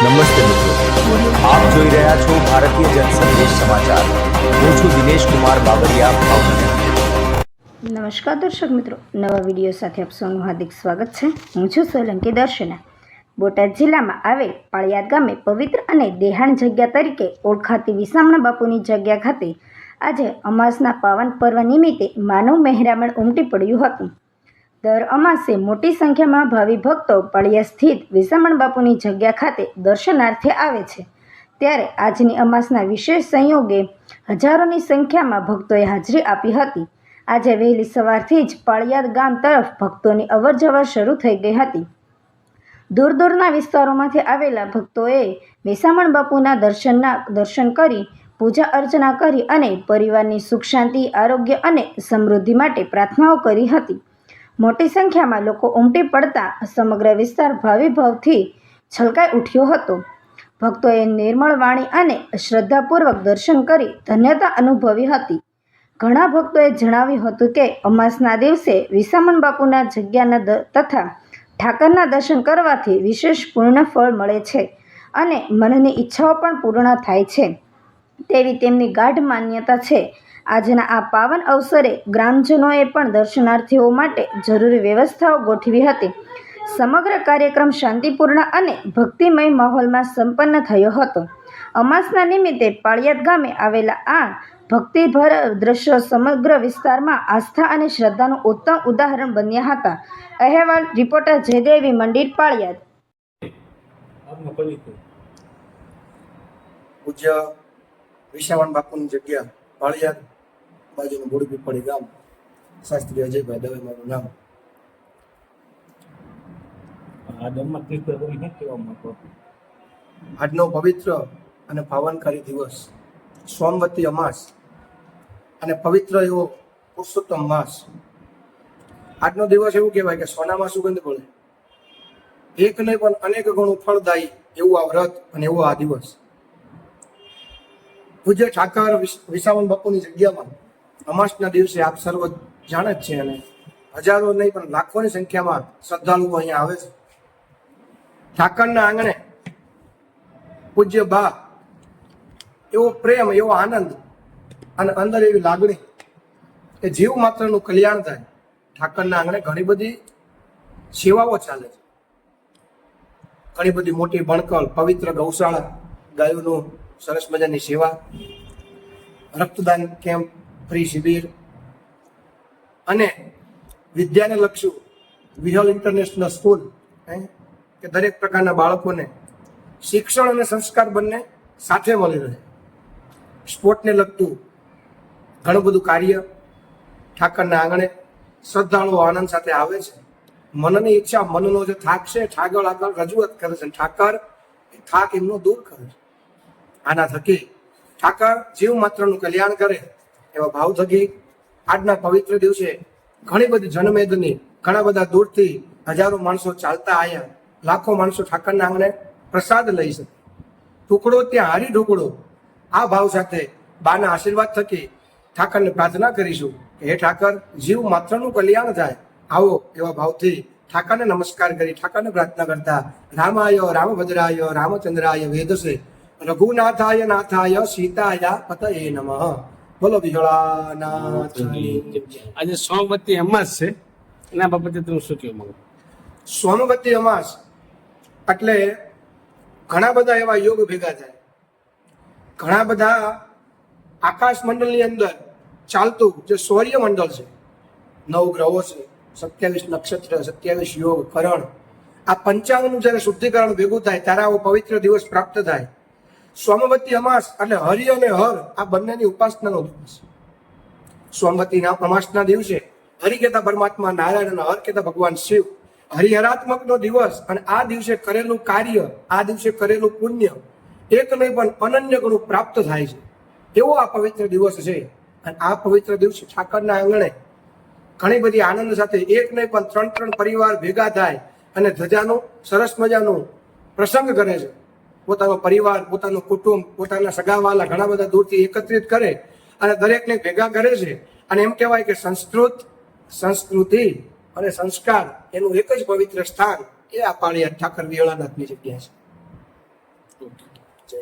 નમસ્તે મિત્રો, આપ જોઈ રહ્યા છો ભારતીય જનસંદેશ સમાચાર. હું છું દિનેશ કુમાર બાબરિયા, ભાવનગર. નમસ્કાર દર્શક મિત્રો, નવા વિડીયો સાથે આપ સૌનું હાર્દિક સ્વાગત છે. હું છું સોલંકી દર્શના. બોટાદ જિલ્લામાં આવેલ પાળિયાદ ગામે પવિત્ર અને દેહાણ જગ્યા તરીકે ઓળખાતી વિસામણ બાપુની જગ્યા ખાતે આજે અમાસના પાવન પર્વ નિમિત્તે માનવ મહેરામણ ઉમટી પડ્યું હતું. દર અમાસે મોટી સંખ્યામાં ભાવિ ભક્તો પાળિયાદ સ્થિત વિસામણ બાપુની જગ્યા ખાતે દર્શનાર્થે આવે છે. ત્યારે આજની અમાસના વિશેષ સંયોગે હજારોની સંખ્યામાં ભક્તોએ હાજરી આપી હતી. આજે વહેલી સવારથી જ પાળિયાદ ગામ તરફ ભક્તોની અવરજવર શરૂ થઈ ગઈ હતી. દૂર દૂરના વિસ્તારોમાંથી આવેલા ભક્તોએ વિસામણ બાપુના દર્શન કરી પૂજા અર્ચના કરી અને પરિવારની સુખ શાંતિ, આરોગ્ય અને સમૃદ્ધિ માટે પ્રાર્થનાઓ કરી હતી. મોટી સંખ્યામાં લોકો ઉમટી પડતા સમગ્ર વિસ્તાર ભાવિભાવથી છલકાઈ ઉઠ્યો હતો. ભક્તોએ નિર્મળ વાણી અને શ્રદ્ધાપૂર્વક દર્શન કરી ધન્યતા અનુભવી હતી. ઘણા ભક્તોએ જણાવ્યું હતું કે અમાસના દિવસે વિસામણ બાપુના જગ્યાના તથા ઠાકરના દર્શન કરવાથી વિશેષ પૂર્ણ ફળ મળે છે અને મનની ઈચ્છાઓ પણ પૂર્ણ થાય છે તેવી તેમની ગાઢ માન્યતા છે. આજના આ પાવન અવસરે ગ્રામજનોએ પણ દર્શનાર્થીઓ માટે જરૂરી વ્યવસ્થાઓ ગોઠવી હતી. સમગ્ર કાર્યક્રમ શાંતિપૂર્ણ અને ભક્તિમય માહોલમાં સંપન્ન થયો હતો. અમાસના નિમિત્તે પાળિયાદ ગામે આવેલા આ ભક્તિભર દ્રશ્યો સમગ્ર વિસ્તારમાં આસ્થા અને શ્રદ્ધાનું ઉત્તમ ઉદાહરણ બન્યા હતા. અહેવાલ રિપોર્ટર જયદેવી મંદિર, પાળિયાદ. પૂજ્ય વિસામણ બાપુની જગ્યા પાળિયાદ બાજુનું બોડીપીપળી ગામ, શાસ્ત્રી અજયભાઈ દવે મારું નામ. આજનો પવિત્ર અને પાવનકારી દિવસ, સોમવતી અમાસ અને પવિત્ર એવો પુરુષોત્તમ માસ. આજનો દિવસ એવું કહેવાય કે સોનામાં સુગંધ પડે, એક નહીં પણ અનેક ગણું ફળદાયી એવું આ વ્રત અને એવો આ દિવસ. પૂજ્ય ઠાકર વિસામણ બાપુની જગ્યામાં અમાસના દિવસે આપ સર્વ જાણે જ છે અને હજારો નહીં પણ લાખોની સંખ્યામાં શ્રદ્ધાળુઓ અહીંયા આવે છે. ઠાકરના આંગણે પૂજ્ય બા એવો પ્રેમ, એવો આનંદ અને અંદર એવી લાગણી કે જીવ માત્રનું કલ્યાણ થાય. ઠાકરના આંગણે ઘણી બધી સેવાઓ ચાલે છે. ઘણી બધી મોટી બણકળ, પવિત્ર ગૌશાળા, ગાયોનું સરસ મજાની સેવા, રક્તદાન કેમ્પ, ફ્રી શિબિર અને વિદ્યાને લક્ષું વિહલ ઇન્ટરનેશનલ સ્કૂલ કે દરેક પ્રકારના બાળકોને શિક્ષણ અને સંસ્કાર બંને સાથે મળી રહે. સ્પોર્ટને લગતું ઘણું બધું કાર્ય ઠાકરના આંગણે શ્રદ્ધાળુઓ આનંદ સાથે આવે છે. મનની ઈચ્છા, મનનો જે થાક છે, આગળ રજૂઆત કરે છે. ઠાકર એ થાક એમનો દૂર કરે છે. આના થકી ઠાકર જીવ માત્રનું કલ્યાણ કરે એવા ભાવ થકી આજના પવિત્ર દિવસે ઘણી બધી જનમેદની, ઘણા બધા દૂરથી હજારો માણસો ચાલતા આવ્યા, લાખો માણસો ઠાકરના આંગણે પ્રસાદ લઈ શકે. ટુકડો ત્યાં હારી ઢોકળો. આ ભાવ સાથે બાના આશીર્વાદ થકી ઠાકરને પ્રાર્થના કરીશું કે હે ઠાકર, જીવ માત્રનું કલ્યાણ થાય. આવો એવા ભાવથી ઠાકરને નમસ્કાર કરી ઠાકરને પ્રાર્થના કરતા રામાય રામભદ્રાય રામચંદ્રાય વેદસે રઘુનાથાય નાથાય સીતાય પતયે નમઃ. બોલો વિજળાનાથની. આજે સોમવતી અમાસ છે, એના બાબતે તમે શું કહેવા માંગો? સોમવતી અમાસ એટલે ઘણા બધા એવા યોગ ભેગા થાય. ઘણા બધા આકાશ મંડળની અંદર ચાલતું જે સૌર્ય મંડળ છે, 9 ગ્રહો છે, 27 નક્ષત્ર, 27 યોગ, કરણ, આ પંચાંગનું જયારે શુદ્ધિકરણ ભેગું થાય ત્યારે આવો પવિત્ર દિવસ પ્રાપ્ત થાય. સોમવતી અમાસ એટલે હરિ અને હર આ બંનેની ઉપાસનાનો દિવસ. સોમવતી અમાસના દિવસે હરિ કહેતા પરમાત્મા નારાયણ અને હર કહેતા ભગવાન શિવ. હરિહરાત્મકનો દિવસ અને આ દિવસે કરેલું કાર્ય, આ દિવસે કરેલું પુણ્ય એક નહીં પણ અનન્ય ગણું પ્રાપ્ત થાય છે. એવો આ પવિત્ર દિવસ છે. અને આ પવિત્ર દિવસે ઠાકરના આંગણે ઘણી બધી આનંદ સાથે એક નહીં પણ 3 પરિવાર ભેગા થાય અને ધજાનું સરસ મજાનું પ્રસંગ કરે છે. પોતાનો પરિવાર, પોતાનું કુટુંબ, પોતાના સગાવાલા ઘણા બધા દૂરથી એકત્રિત કરે અને દરેકને ભેગા કરે છે. અને એમ કહેવાય કે સંસ્કૃતિ અને સંસ્કાર એનું એક જ પવિત્ર સ્થાન એ આ પાળિયાદ ઠાકર વિહળાનાથની જગ્યા છે. જય